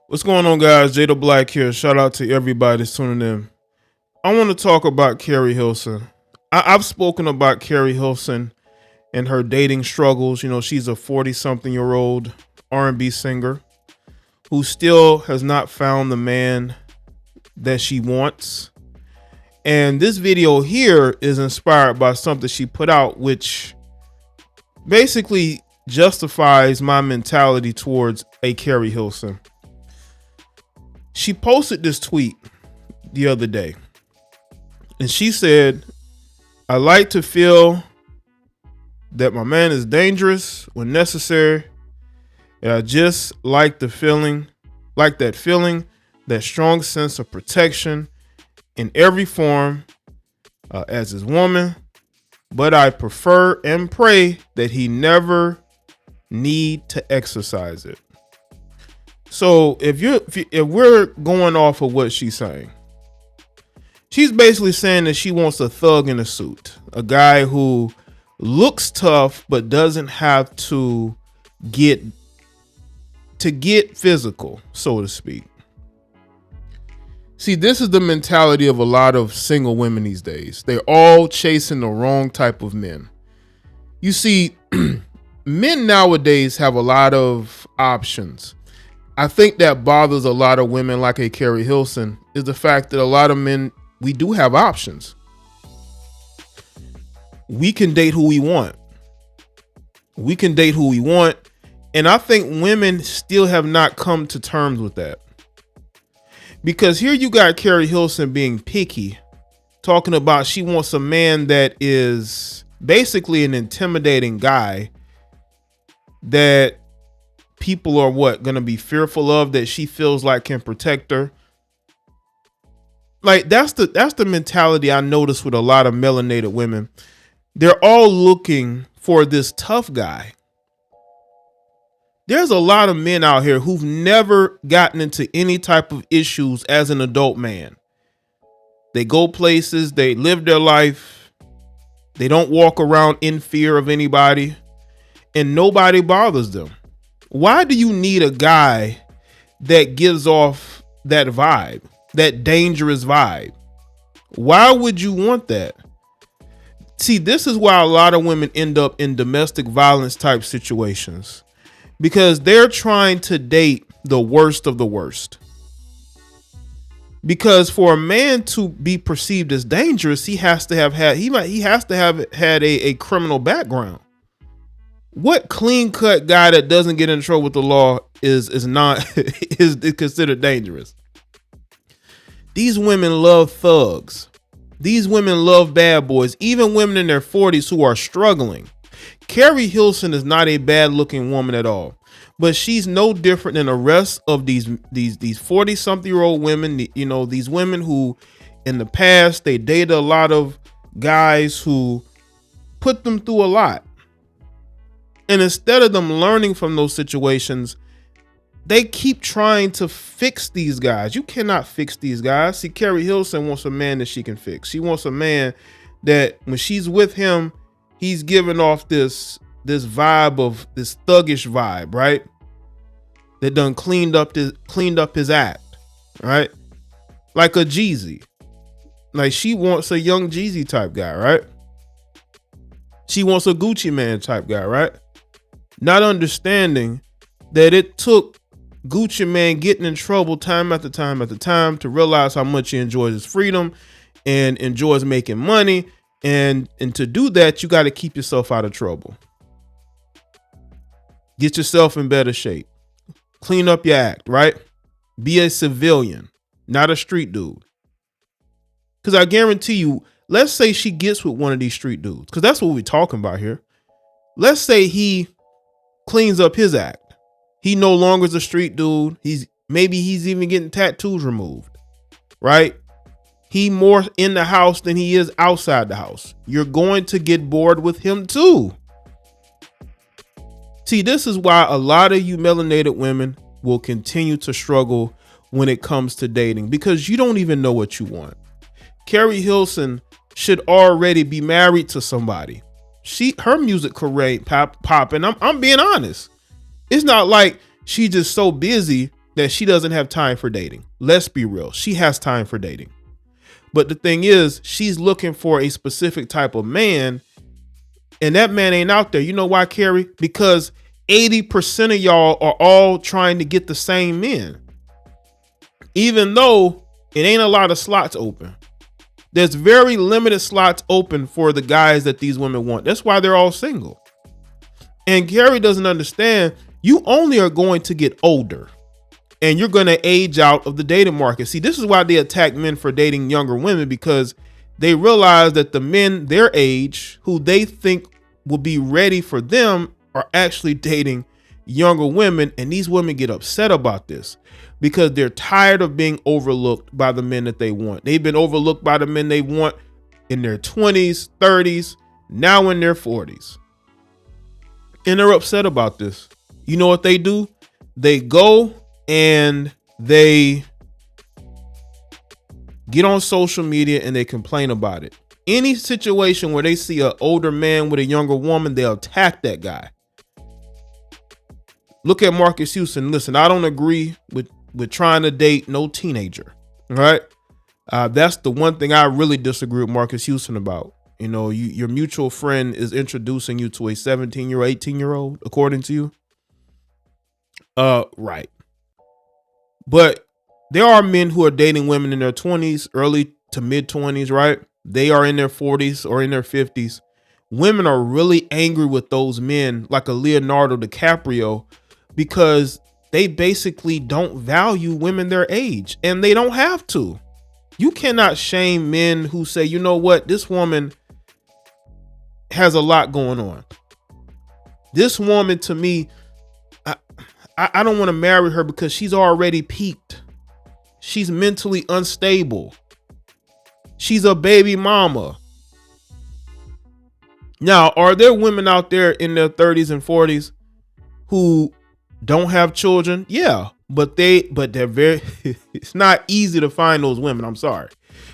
What's going on, guys? Jay the Black here. Shout out to everybody that's tuning in. I want to talk about Keri Hilson. I've spoken about Keri Hilson and her dating struggles. You know, she's a 40-something-year-old R&B singer who still has not found the man that she wants. And this video here is inspired by something she put out, which basically justifies my mentality towards a Keri Hilson. She posted this tweet the other day, and she said, "I like to feel that my man is dangerous when necessary, and I just like the feeling, that strong sense of protection in every form as his woman, but I prefer and pray that he never need to exercise it." So if we're going off of what she's saying, she's basically saying that she wants a thug in a suit, a guy who looks tough but doesn't have to get physical, so to speak. See, this is the mentality of a lot of single women these days. They're all chasing the wrong type of men. You see, men nowadays have a lot of options. I think that bothers a lot of women like a Keri Hilson is the fact that a lot of men, we do have options. We can date who we want. And I think women still have not come to terms with that. Because here you got Keri Hilson being picky, talking about she wants a man that is basically an intimidating guy that people are going to be fearful of, that she feels like can protect her. Like that's the mentality I notice with a lot of melanated women. They're all looking for this tough guy. There's a lot of men out here who've never gotten into any type of issues as an adult man. They go places, they live their life. They don't walk around in fear of anybody, and nobody bothers them. Why do you need a guy that gives off that vibe, that dangerous vibe? Why would you want that? See, this is why a lot of women end up in domestic violence type situations, because they're trying to date the worst of the worst. Because for a man to be perceived as dangerous, he has to have had a criminal background. What clean cut guy that doesn't get in trouble with the law is considered dangerous? These women love thugs. These women love bad boys, even women in their 40s who are struggling. Keri Hilson is not a bad looking woman at all, but she's no different than the rest of these 40-something-year-old women. You know, these women who in the past, they dated a lot of guys who put them through a lot. And instead of them learning from those situations, they keep trying to fix these guys. You cannot fix these guys. See, Keri Hilson wants a man that she can fix. She wants a man that when she's with him, he's giving off this vibe of this thuggish vibe, right? That done cleaned up his act, right? Like a Jeezy. Like she wants a young Jeezy type guy, right? She wants a Gucci Man type guy, right? Not understanding that it took Gucci Man getting in trouble time after time to realize how much he enjoys his freedom and enjoys making money. And to do that, you got to keep yourself out of trouble. Get yourself in better shape. Clean up your act, right? Be a civilian, not a street dude. Because I guarantee you, let's say she gets with one of these street dudes, because that's what we're talking about here. Let's say he cleans up his act. He no longer is a street dude. He's even getting tattoos removed, right? He more in the house than he is outside the house. You're going to get bored with him too. See, this is why a lot of you melanated women will continue to struggle when it comes to dating, because you don't even know what you want. Keri Hilson should already be married to somebody. Her music career ain't popping. I'm being honest. It's not like she's just so busy that she doesn't have time for dating. Let's be real. She has time for dating. But the thing is, she's looking for a specific type of man, and that man ain't out there. You know why, Keri? Because 80% of y'all are all trying to get the same men. Even though it ain't a lot of slots open. There's very limited slots open for the guys that these women want. That's why they're all single. And Keri doesn't understand, you only are going to get older and you're going to age out of the dating market. See, this is why they attack men for dating younger women, because they realize that the men their age who they think will be ready for them are actually dating younger women. And these women get upset about this because they're tired of being overlooked by the men that they want. They've been overlooked by the men they want in their 20s, 30s, now in their 40s. And they're upset about this. You know what they do? They go and they get on social media and they complain about it. Any situation where they see an older man with a younger woman, they'll attack that guy. Look at Marcus Houston. Listen, I don't agree with trying to date no teenager. All right. That's the one thing I really disagree with Marcus Houston about. You know, your mutual friend is introducing you to a 17-year-old, 18-year-old, according to you. Right. But there are men who are dating women in their 20s, early to mid 20s, right? They are in their 40s or in their 50s. Women are really angry with those men, like a Leonardo DiCaprio, because they basically don't value women their age, and they don't have to. You cannot shame men who say, you know what, this woman has a lot going on. This woman, to me, I don't want to marry her because she's already peaked. She's mentally unstable. She's a baby mama. Now, are there women out there in their 30s and 40s who don't have children? Yeah, but they're very, it's not easy to find those women. I'm sorry.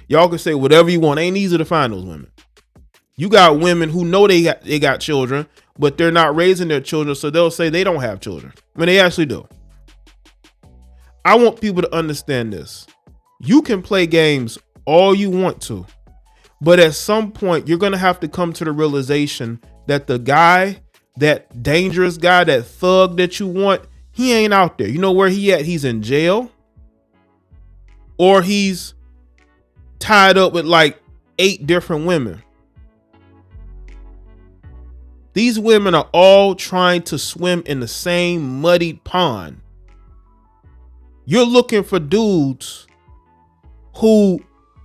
Y'all can say whatever you want. It ain't easy to find those women. You got women who know they got children, but they're not raising their children. So they'll say they don't have children when they actually do. I want people to understand this. You can play games all you want to, but at some point you're going to have to come to the realization that the guy, that dangerous guy, that thug that you want, he ain't out there. You know where he at? He's in jail, or he's tied up with like 8 different women. These women are all trying to swim in the same muddied pond. You're looking for dudes who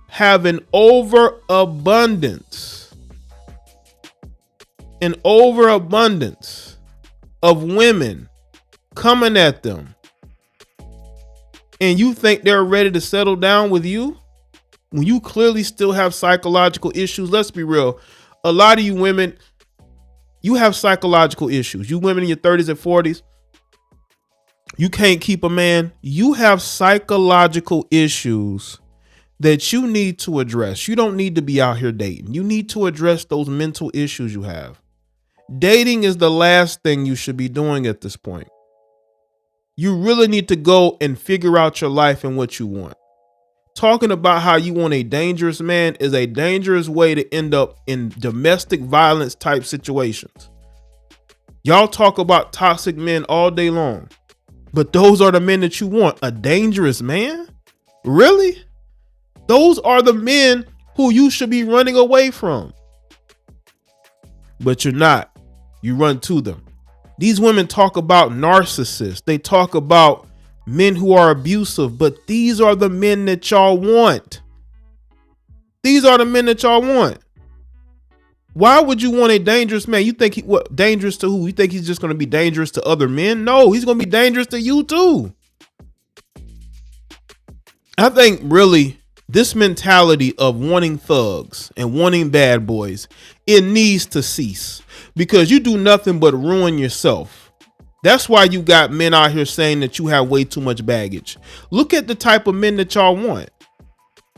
have an overabundance of women coming at them. And you think they're ready to settle down with you when you clearly still have psychological issues. Let's be real. A lot of you women, you have psychological issues. You women in your 30s and 40s, you can't keep a man. You have psychological issues that you need to address. You don't need to be out here dating. You need to address those mental issues you have. Dating is the last thing you should be doing at this point. You really need to go and figure out your life and what you want. Talking about how you want a dangerous man is a dangerous way to end up in domestic violence type situations. Y'all talk about toxic men all day long, but those are the men that you want. A dangerous man? Really? Those are the men who you should be running away from. But you're not. You run to them. These women talk about narcissists. They talk about men who are abusive, but these are the men that y'all want. These are the men that y'all want. Why would you want a dangerous man? You think dangerous to who? You think he's just going to be dangerous to other men? No, he's going to be dangerous to you too. I think really this mentality of wanting thugs and wanting bad boys, it needs to cease, because you do nothing but ruin yourself. That's why you got men out here saying that you have way too much baggage. Look at the type of men that y'all want.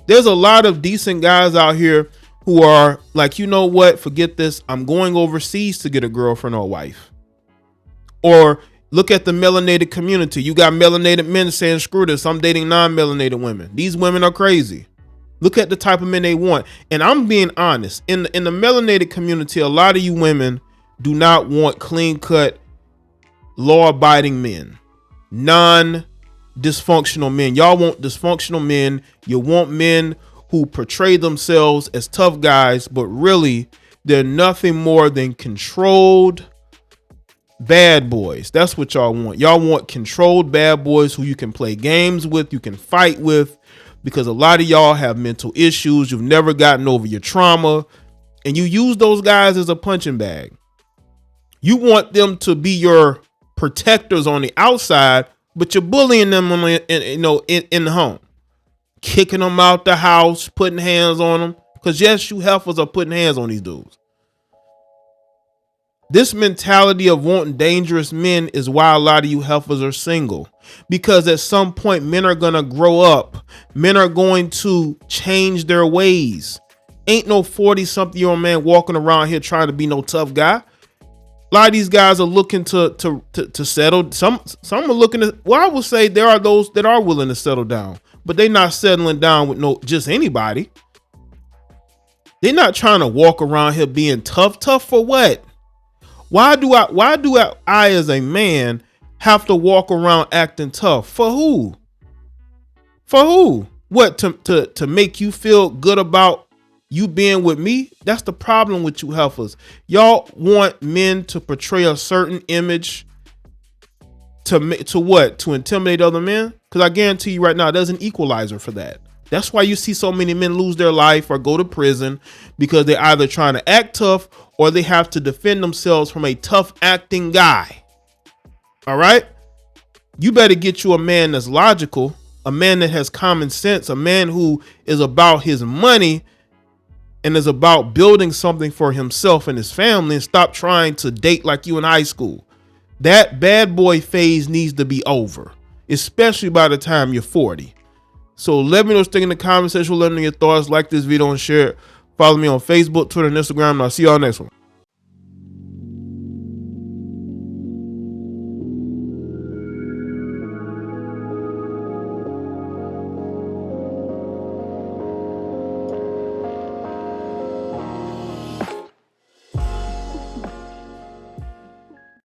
There's a lot of decent guys out here who are like, you know what? Forget this. I'm going overseas to get a girlfriend or a wife. Or Look at the melanated community. You got melanated men saying, screw this, I'm dating non-melanated women. These women are crazy. Look at the type of men they want. And I'm being honest. In the melanated community, a lot of you women do not want clean-cut, law-abiding men. Non-dysfunctional men. Y'all want dysfunctional men. You want men who portray themselves as tough guys, but really they're nothing more than controlled bad boys. That's what y'all want. Y'all want controlled bad boys who you can play games with, you can fight with, because a lot of y'all have mental issues. You've never gotten over your trauma, and you use those guys as a punching bag. You want them to be your protectors on the outside, but you're bullying them in the home, kicking them out the house, putting hands on them. Because yes, you heifers are putting hands on these dudes. This mentality of wanting dangerous men is why a lot of you heifers are single. Because at some point, men are going to grow up. Men are going to change their ways. Ain't no 40-something-year-old man walking around here trying to be no tough guy. A lot of these guys are looking to settle. Some are looking to, well, I would say there are those that are willing to settle down, but they're not settling down with just anybody. They're not trying to walk around here being tough. Tough for what? Why do I as a man have to walk around acting tough? For who? For who? What, to make you feel good about you being with me? That's the problem with you heifers. Y'all want men to portray a certain image to what? To intimidate other men? Because I guarantee you right now, there's an equalizer for that. That's why you see so many men lose their life or go to prison, because they're either trying to act tough or they have to defend themselves from a tough acting guy. All right. You better get you a man that's logical, a man that has common sense, a man who is about his money and is about building something for himself and his family, and stop trying to date like you in high school. That bad boy phase needs to be over, especially by the time you're 40. So let me know what you think in the comment section. Let me know your thoughts. Like this video and share it. Follow me on Facebook, Twitter, and Instagram. And I'll see y'all next one.